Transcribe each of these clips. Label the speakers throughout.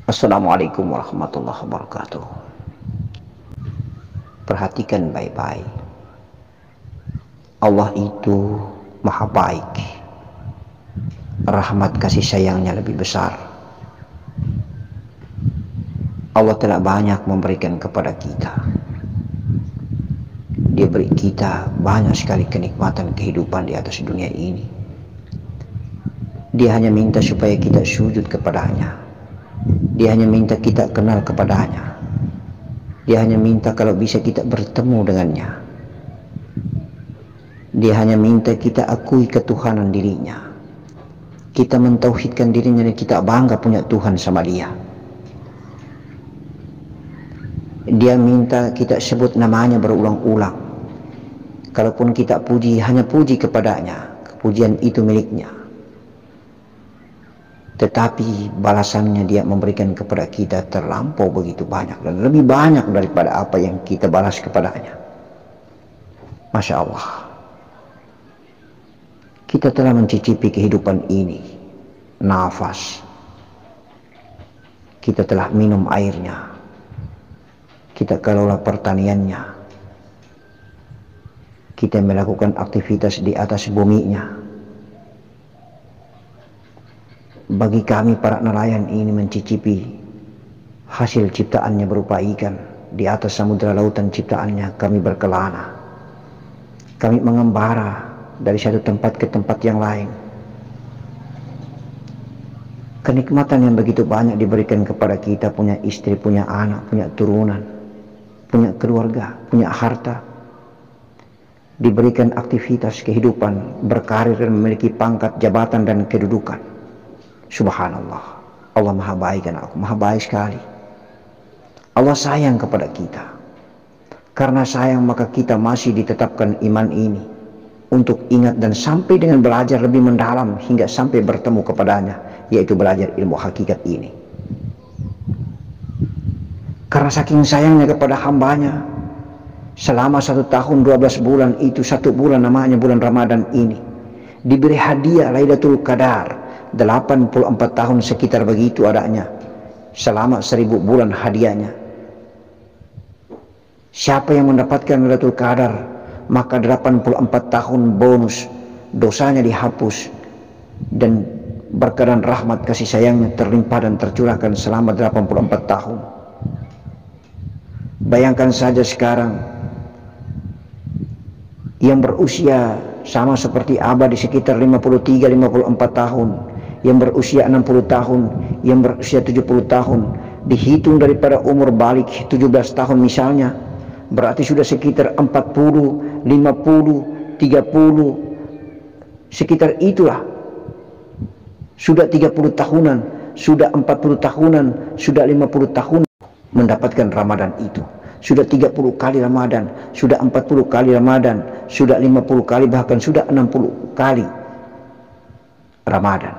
Speaker 1: Assalamualaikum warahmatullahi wabarakatuh. Perhatikan baik-baik. Allah itu maha baik. Rahmat kasih sayangnya lebih besar. Allah telah banyak memberikan kepada kita. Dia beri kita banyak sekali kenikmatan kehidupan di atas dunia ini. Dia hanya minta supaya kita sujud kepadanya. Dia hanya minta kita kenal kepadanya. Dia hanya minta kalau bisa kita bertemu dengannya. Dia hanya minta kita akui ketuhanan dirinya. Kita mentauhidkan dirinya dan kita bangga punya Tuhan sama dia. Dia minta kita sebut namanya berulang-ulang. Kalaupun kita puji, hanya puji kepadanya. Pujian itu miliknya. Tetapi balasannya dia memberikan kepada kita terlampau begitu banyak dan lebih banyak daripada apa yang kita balas kepadanya. Masya Allah. Kita telah mencicipi kehidupan ini. Nafas. Kita telah minum airnya. Kita kelola pertaniannya. Kita melakukan aktivitas di atas buminya. Bagi kami para nelayan ini mencicipi hasil ciptaannya berupa ikan. Di atas samudera lautan ciptaannya kami berkelana. Kami mengembara dari satu tempat ke tempat yang lain. Kenikmatan yang begitu banyak diberikan kepada kita, punya istri, punya anak, punya turunan, punya keluarga, punya harta. Diberikan aktivitas kehidupan, berkarir dan memiliki pangkat, jabatan dan kedudukan. Subhanallah, Allah maha baik anakku, maha baik sekali. Allah sayang kepada kita. Karena sayang maka kita masih ditetapkan iman ini untuk ingat dan sampai dengan belajar lebih mendalam hingga sampai bertemu kepadanya, yaitu belajar ilmu hakikat ini. Karena saking sayangnya kepada hambanya, selama 1 tahun 12 bulan itu, 1 bulan namanya bulan Ramadan ini, diberi hadiah Lailatul Qadar. 84 tahun sekitar begitu adanya. Selama 1000 bulan hadiahnya. Siapa yang mendapatkan Lailatul Qadar, maka 84 tahun bonus, dosanya dihapus, dan berkenan rahmat kasih sayangnya terlimpah dan tercurahkan selama 84 tahun. Bayangkan saja sekarang yang berusia sama seperti Abah di sekitar 53-54 tahun, yang berusia 60 tahun, yang berusia 70 tahun, dihitung daripada umur balik 17 tahun misalnya, berarti sudah sekitar 40, 50, 30, sekitar itulah. Sudah 30 tahunan, sudah 40 tahunan, sudah 50 tahun mendapatkan Ramadan itu. Sudah 30 kali Ramadan, sudah 40 kali Ramadan, sudah 50 kali, bahkan sudah 60 kali Ramadan.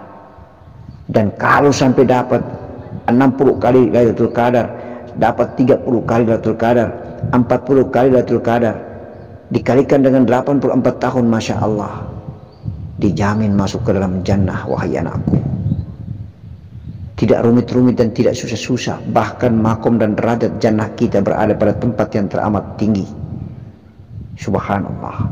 Speaker 1: Dan kalau sampai dapat 60 kali Lailatul Qadar, dapat 30 kali Lailatul Qadar, 40 kali Lailatul Qadar, dikalikan dengan 84 tahun, Masya Allah, dijamin masuk ke dalam jannah, wahai anakku. Tidak rumit-rumit dan tidak susah-susah. Bahkan makom dan derajat jannah kita berada pada tempat yang teramat tinggi. Subhanallah.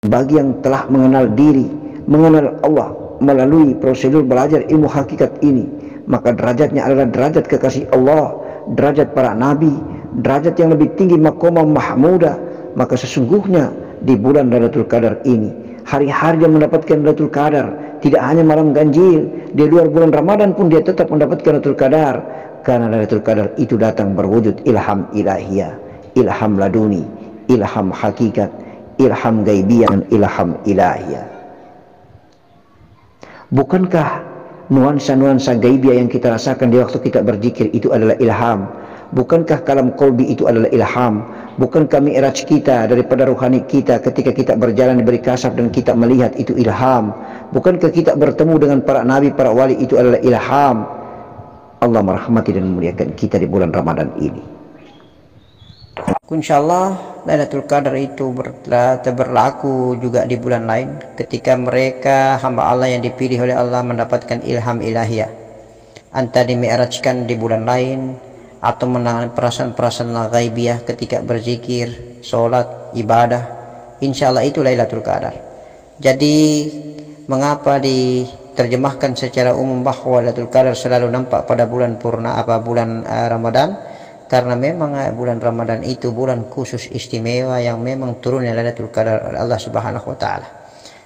Speaker 1: Bagi yang telah mengenal diri, mengenal Allah melalui prosedur belajar ilmu hakikat ini, maka derajatnya adalah derajat kekasih Allah, derajat para nabi, derajat yang lebih tinggi, maqamah mahmudah. Maka sesungguhnya di bulan Lailatul Qadar ini, hari-hari dia mendapatkan Lailatul Qadar, tidak hanya malam ganjil, di luar bulan Ramadan pun dia tetap mendapatkan Lailatul Qadar. Karena Lailatul Qadar itu datang berwujud ilham ilahiyah, ilham laduni, ilham hakikat, ilham gaibiyah, dan ilham ilahiyah. Bukankah nuansa-nuansa gaibiyah yang kita rasakan di waktu kita berzikir itu adalah ilham? Bukankah kalam qalbi itu adalah ilham? Bukankah mi'raj kita daripada rohani kita ketika kita berjalan diberi kasaf dan kita melihat itu ilham? Bukankah kita bertemu dengan para nabi, para wali itu adalah ilham? Allah merahmati dan memuliakan kita di bulan Ramadan ini. Insyaallah Lailatul Qadar itu berlaku juga di bulan lain ketika mereka hamba Allah yang dipilih oleh Allah mendapatkan ilham ilahiyah.
Speaker 2: entah dimi'rajkan di bulan lain atau menangani perasaan-perasaan ghaibiyah ketika berzikir, sholat, ibadah, insya Allah itu Lailatul Qadar. Jadi mengapa diterjemahkan secara umum bahwa Lailatul Qadar selalu nampak pada bulan bulan Ramadan? Karena memang bulan Ramadan itu bulan khusus istimewa yang memang turunnya Lailatul Qadar oleh Allah Subhanahu wa taala.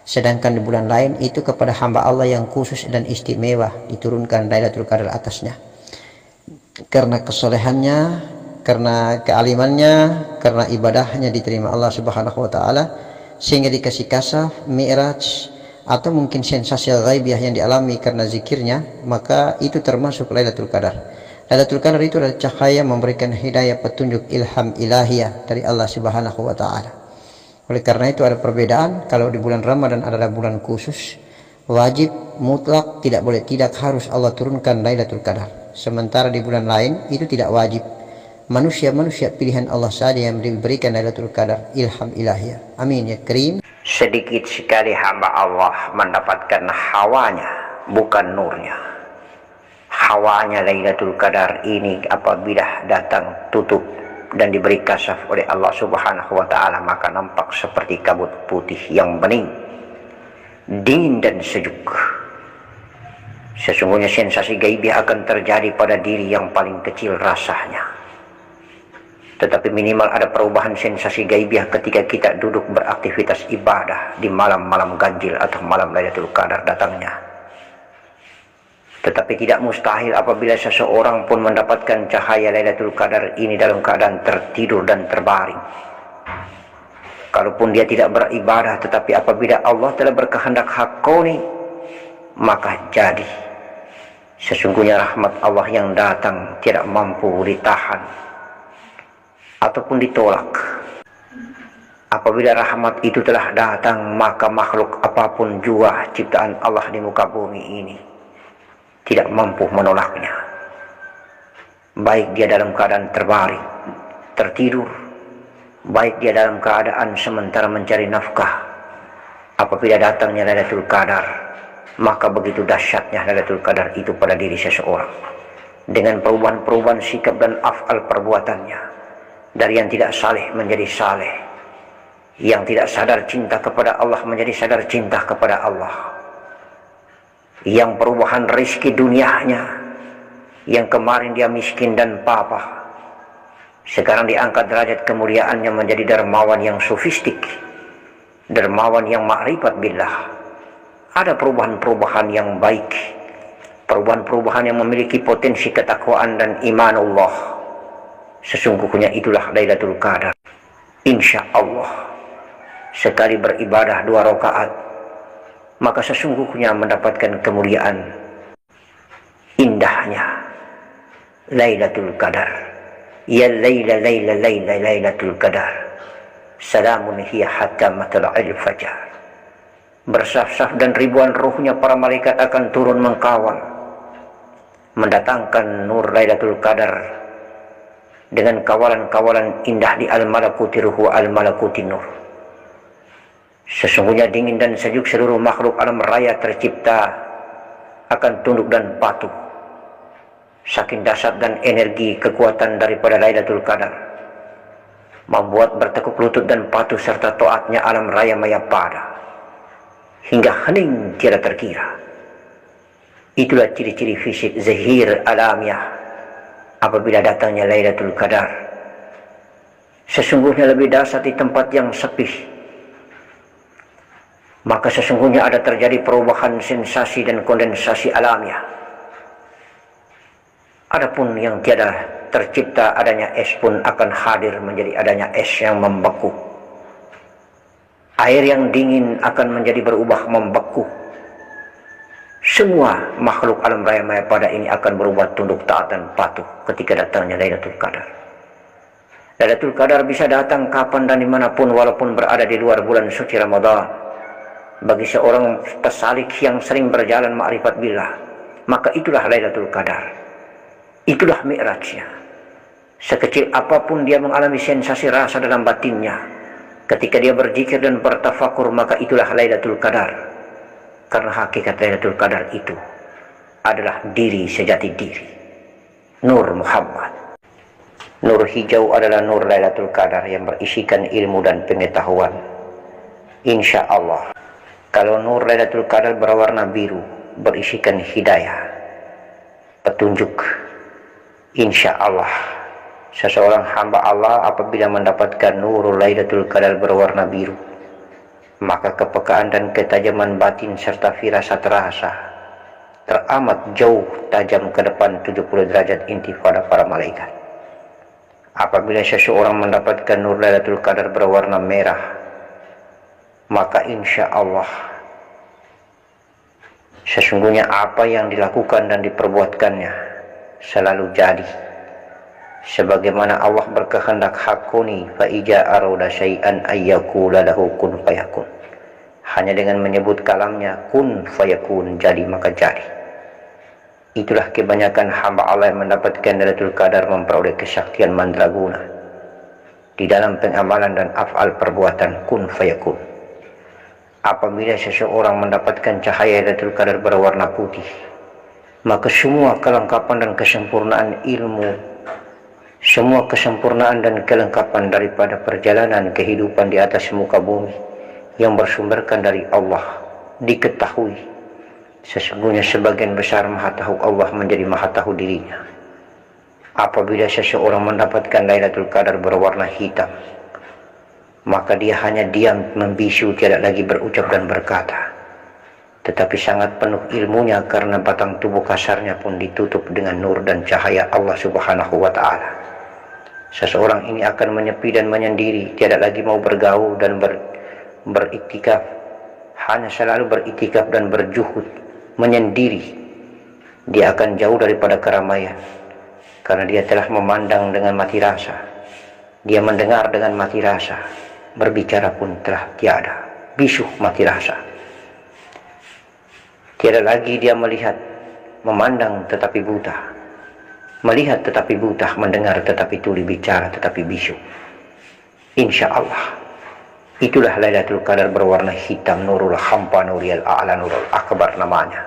Speaker 2: Sedangkan di bulan lain itu kepada hamba Allah yang khusus dan istimewa diturunkan Lailatul Qadar atasnya. Karena kesolehannya, karena kealimannya, karena ibadahnya diterima Allah Subhanahu wa taala, sehingga dikasih kasaf, mi'raj, atau mungkin sensasi ghaibiyah yang dialami karena zikirnya, maka itu termasuk Lailatul Qadar. Lailatul Qadar itu adalah cahaya memberikan hidayah, petunjuk, ilham ilahiyah dari Allah Subhanahu wa taala. Oleh karena itu ada perbedaan. Kalau di bulan Ramadan adalah bulan khusus, wajib, mutlak, tidak boleh tidak harus Allah turunkan Lailatul Qadar. Sementara di bulan lain itu tidak wajib. Manusia-manusia pilihan Allah saja yang diberikan Lailatul Qadar, ilham ilahiyah. Amin ya karim.
Speaker 1: Sedikit sekali hamba Allah mendapatkan hawanya, bukan nurnya. Hawanya Lailatul Qadar ini apabila datang tutup dan diberi kasaf oleh Allah Subhanahu wa taala, maka nampak seperti kabut putih yang bening, dingin dan sejuk. Sesungguhnya sensasi gaibiah akan terjadi pada diri yang paling kecil rasanya. Tetapi minimal ada perubahan sensasi gaibiah ketika kita duduk beraktivitas ibadah di malam-malam ganjil atau malam Lailatul Qadar datangnya. Tetapi tidak mustahil apabila seseorang pun mendapatkan cahaya Lailatul Qadar ini dalam keadaan tertidur dan terbaring. Kalaupun dia tidak beribadah, tetapi apabila Allah telah berkehendak hakoni, maka jadi. Sesungguhnya rahmat Allah yang datang tidak mampu ditahan ataupun ditolak. Apabila rahmat itu telah datang, maka makhluk apapun juga ciptaan Allah di muka bumi ini tidak mampu menolaknya. Baik dia dalam keadaan terbaring, tertidur, baik dia dalam keadaan sementara mencari nafkah. Apabila datangnya Lailatul Qadar, maka begitu dahsyatnya Lailatul Qadar itu pada diri seseorang, dengan perubahan-perubahan sikap dan af'al perbuatannya, dari yang tidak saleh menjadi saleh, yang tidak sadar cinta kepada Allah menjadi sadar cinta kepada Allah, yang perubahan rezeki dunianya, yang kemarin dia miskin dan papa, sekarang diangkat derajat kemuliaannya menjadi dermawan yang sofistik, dermawan yang ma'rifat billah. Ada perubahan-perubahan yang baik, perubahan-perubahan yang memiliki potensi ketakwaan dan iman Allah. Sesungguhnya itulah Lailatul Qadar. Insya Allah, sekali beribadah 2 rakaat, maka sesungguhnya mendapatkan kemuliaan indahnya Lailatul Qadar. Ya Laila Laila Laila Lailatul Qadar, salamun hiya hatta matla'il fajar. Bersaf-saf dan ribuan ruhnya para malaikat akan turun mengkawal, mendatangkan nur Lailatul Qadar dengan kawalan-kawalan indah di al-malakuti ruh wa al-malakuti nur. Sesungguhnya dingin dan sejuk seluruh makhluk alam raya tercipta akan tunduk dan patuh. Saking dahsyat dan energi kekuatan daripada Lailatul Qadar membuat bertekuk lutut dan patuh serta taatnya alam raya maya pada hingga hening tiada terkira. Itulah ciri-ciri fisik zahir alamiah apabila datangnya Lailatul Qadar. Sesungguhnya lebih dahsyat di tempat yang sepi. Maka sesungguhnya ada terjadi perubahan sensasi dan kondensasi alamiah. Adapun yang tiada tercipta adanya es pun akan hadir menjadi adanya es yang membeku. Air yang dingin akan menjadi berubah membeku. Semua makhluk alam raya maya pada ini akan berubah tunduk taat dan patuh ketika datangnya Lailatul Qadar. Lailatul Qadar bisa datang kapan dan dimanapun walaupun berada di luar bulan suci Ramadan. Bagi seorang pesalik yang sering berjalan ma'rifat billah, maka itulah Lailatul Qadar. Itulah mi'rajnya. Sekecil apapun dia mengalami sensasi rasa dalam batinnya, ketika dia berzikir dan bertafakur, maka itulah Lailatul Qadar. Karena hakikat Lailatul Qadar itu adalah diri sejati diri, Nur Muhammad. Nur hijau adalah nur Lailatul Qadar yang berisikan ilmu dan pengetahuan. Insya Allah, kalau nur Lailatul Qadar berwarna biru, berisikan hidayah, petunjuk. Insya Allah, seseorang hamba Allah apabila mendapatkan nur Lailatul Qadar berwarna biru, maka kepekaan dan ketajaman batin serta firasat rasa teramat jauh tajam ke depan 70 derajat intifada para malaikat. Apabila seseorang mendapatkan nur Lailatul Qadar berwarna merah, maka insya Allah sesungguhnya apa yang dilakukan dan diperbuatkannya selalu jadi sebagaimana Allah berkehendak. Hakuni fa ija arada syai'an ayyakula lahu kun fayakun. Hanya dengan menyebut kalamnya kun fayakun, jadi maka jadi. Itulah kebanyakan hamba Allah yang mendapatkan Lailatul Qadar memperoleh kesaktian mandraguna di dalam pengamalan dan af'al perbuatan kun fayakun. Apabila seseorang mendapatkan cahaya Lailatul Qadar berwarna putih, maka semua kelengkapan dan kesempurnaan ilmu, semua kesempurnaan dan kelengkapan daripada perjalanan kehidupan di atas muka bumi yang bersumberkan dari Allah diketahui. Sesungguhnya sebagian besar maha tahu Allah menjadi maha tahu dirinya. Apabila seseorang mendapatkan Lailatul Qadar berwarna hitam, maka dia hanya diam membisu, tidak lagi berucap dan berkata, tetapi sangat penuh ilmunya karena batang tubuh kasarnya pun ditutup dengan nur dan cahaya Allah Subhanahu wa Ta'ala. Seseorang ini akan menyepi dan menyendiri, tidak lagi mau bergaul dan beriktikaf, hanya selalu beriktikaf dan berjuhud menyendiri. Dia akan jauh daripada keramaian karena dia telah memandang dengan mati rasa, dia mendengar dengan mati rasa, berbicara pun telah tiada, bisu mati rasa. Tiada lagi dia melihat, memandang tetapi buta, melihat tetapi buta, mendengar tetapi tuli, bicara tetapi bisu. Insya Allah, itulah Lailatul Qadar berwarna hitam, Nurul Hampa Nuril A'la Nurul Akbar namanya.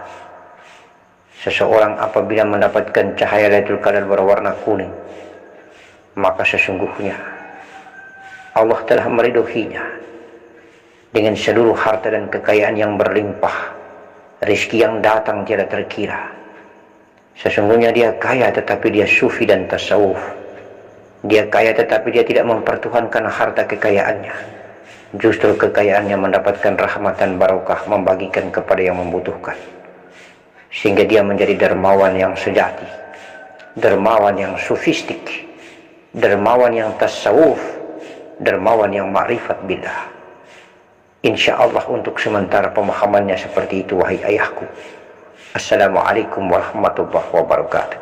Speaker 1: Seseorang apabila mendapatkan cahaya Lailatul Qadar berwarna kuning, maka sesungguhnya Allah telah meridhoinya dengan seluruh harta dan kekayaan yang berlimpah, rezeki yang datang tiada terkira. Sesungguhnya dia kaya tetapi dia sufi dan tasawuf. Dia kaya tetapi dia tidak mempertuhankan harta kekayaannya. Justru kekayaannya mendapatkan rahmat dan barokah, membagikan kepada yang membutuhkan. Sehingga dia menjadi dermawan yang sejati, dermawan yang sufistik, dermawan yang tasawuf, dermawan yang ma'rifat billah. Insya Allah untuk sementara pemahamannya seperti itu, wahai ayahku. Assalamualaikum warahmatullahi wabarakatuh.